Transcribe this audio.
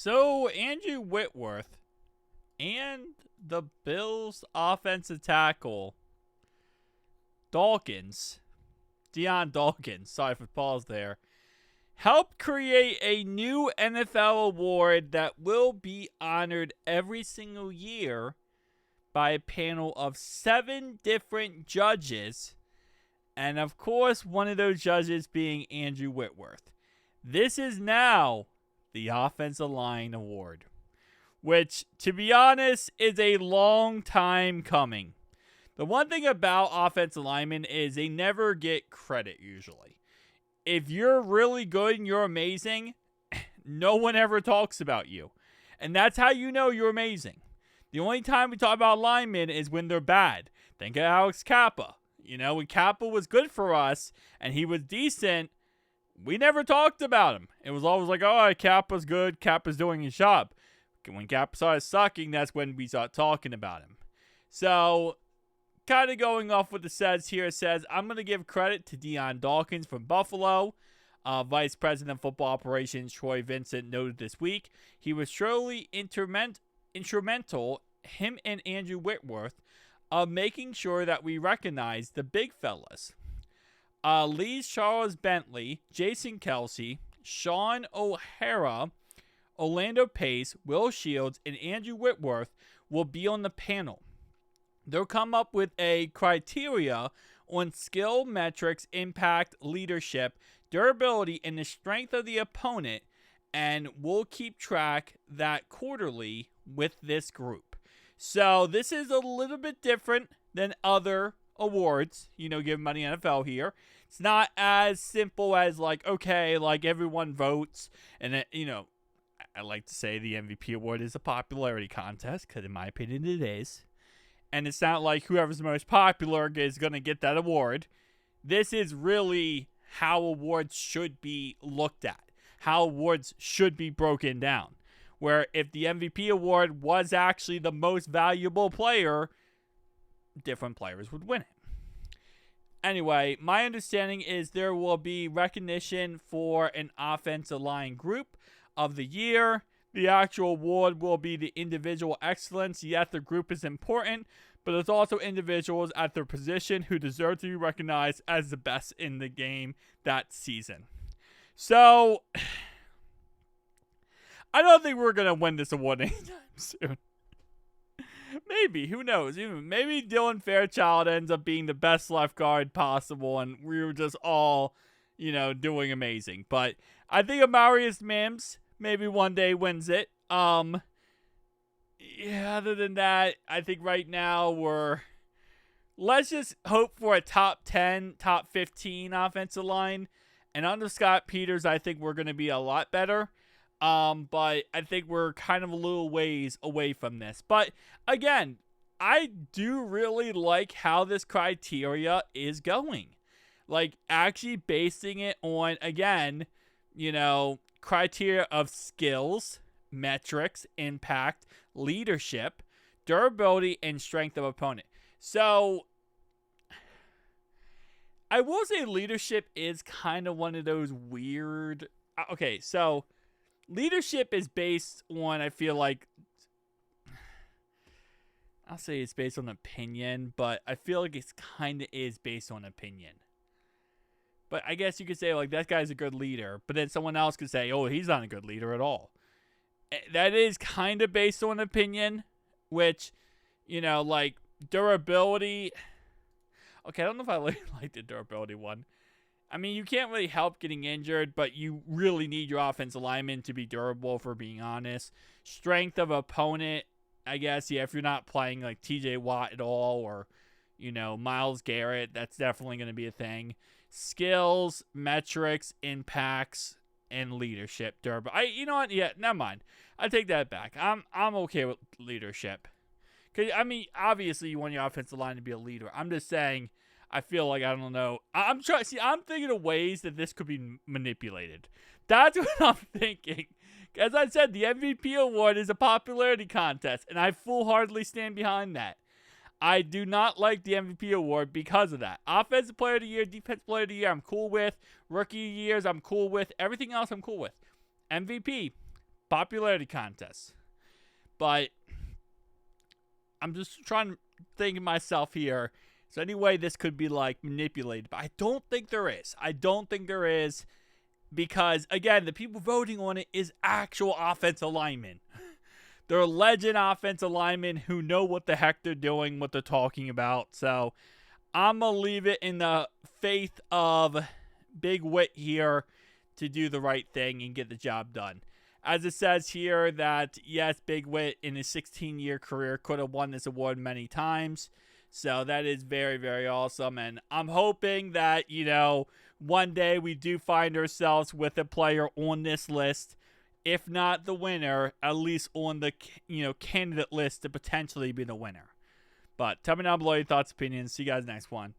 So, Andrew Whitworth and the Bills' offensive tackle, Deion Dawkins, sorry for the pause there, helped create a new NFL award that will be honored every single year by a panel of 7 different judges, and of course, one of those judges being Andrew Whitworth. This is now the Offensive Line Award, which, to be honest, is a long time coming. The one thing about offensive linemen is they never get credit usually. If you're really good and you're amazing, no one ever talks about you. And that's how you know you're amazing. The only time we talk about linemen is when they're bad. Think of Alex Kappa. When Kappa was good for us and he was decent, we never talked about him. It was always like, oh, Kappa's good. Kappa's doing his job. When Kappa started sucking, that's when we start talking about him. So, kind of going off what it says here, it says, I'm going to give credit to Deion Dawkins from Buffalo. Vice President of Football Operations Troy Vincent noted this week, he was truly instrumental, him and Andrew Whitworth, of making sure that we recognize the big fellas. Lee Charles Bentley, Jason Kelsey, Sean O'Hara, Orlando Pace, Will Shields, and Andrew Whitworth will be on the panel. They'll come up with a criteria on skill, metrics, impact, leadership, durability, and the strength of the opponent, and we'll keep track that quarterly with this group. So this is a little bit different than other awards, given by the NFL here. It's not as simple as everyone votes and I like to say the MVP award is a popularity contest, because in my opinion it is. And it's not like whoever's the most popular is going to get that award. This is really how awards should be looked at, how awards should be broken down. Where if the MVP award was actually the most valuable player, different players would win it. Anyway, my understanding is there will be recognition for an offensive line group of the year. The actual award will be the individual excellence. Yes, the group is important, but there's also individuals at their position who deserve to be recognized as the best in the game that season. So, I don't think we're going to win this award anytime soon. Maybe, who knows? Maybe Dylan Fairchild ends up being the best left guard possible, and we were just all, doing amazing. But I think Amarius Mims maybe one day wins it. Other than that, I think right now let's just hope for a top 10, top 15 offensive line. And under Scott Peters, I think we're going to be a lot better. But I think we're kind of a little ways away from this. But again, I do really like how this criteria is going. Actually basing it on, again, criteria of skills, metrics, impact, leadership, durability, and strength of opponent. So, I will say leadership is kind of one of those weird... Okay, so... Leadership is based on, I feel like, I'll say it's based on opinion, but I feel like it's kind of is based on opinion. But I guess you could say, that guy's a good leader, but then someone else could say, oh, he's not a good leader at all. That is kind of based on opinion, which, durability. Okay, I don't know if I like the durability one. I mean, you can't really help getting injured, but you really need your offensive lineman to be durable, for being honest. Strength of opponent, I guess, if you're not playing like TJ Watt at all, or, Myles Garrett, that's definitely going to be a thing. Skills, metrics, impacts, and leadership, durable. You know what? Yeah, never mind. I take that back. I'm okay with leadership. Because, obviously you want your offensive line to be a leader. I'm just saying... I feel like, I don't know. I'm thinking of ways that this could be manipulated. That's what I'm thinking. As I said, the MVP award is a popularity contest, and I full-heartedly stand behind that. I do not like the MVP award because of that. Offensive Player of the Year, Defensive Player of the Year, I'm cool with. Rookie years, I'm cool with. Everything else, I'm cool with. MVP, popularity contest. But I'm just trying to think of myself here. Is there any way this could be like manipulated? But I don't think there is. I don't think there is because, again, the people voting on it is actual offensive linemen. They're legend offensive linemen who know what the heck they're doing, what they're talking about. So I'm going to leave it in the faith of Big Wit here to do the right thing and get the job done. As it says here that, yes, Big Wit in his 16-year career could have won this award many times. So that is very, very awesome. And I'm hoping that, one day we do find ourselves with a player on this list. If not the winner, at least on the, candidate list to potentially be the winner. But tell me down below your thoughts, opinions. See you guys next one.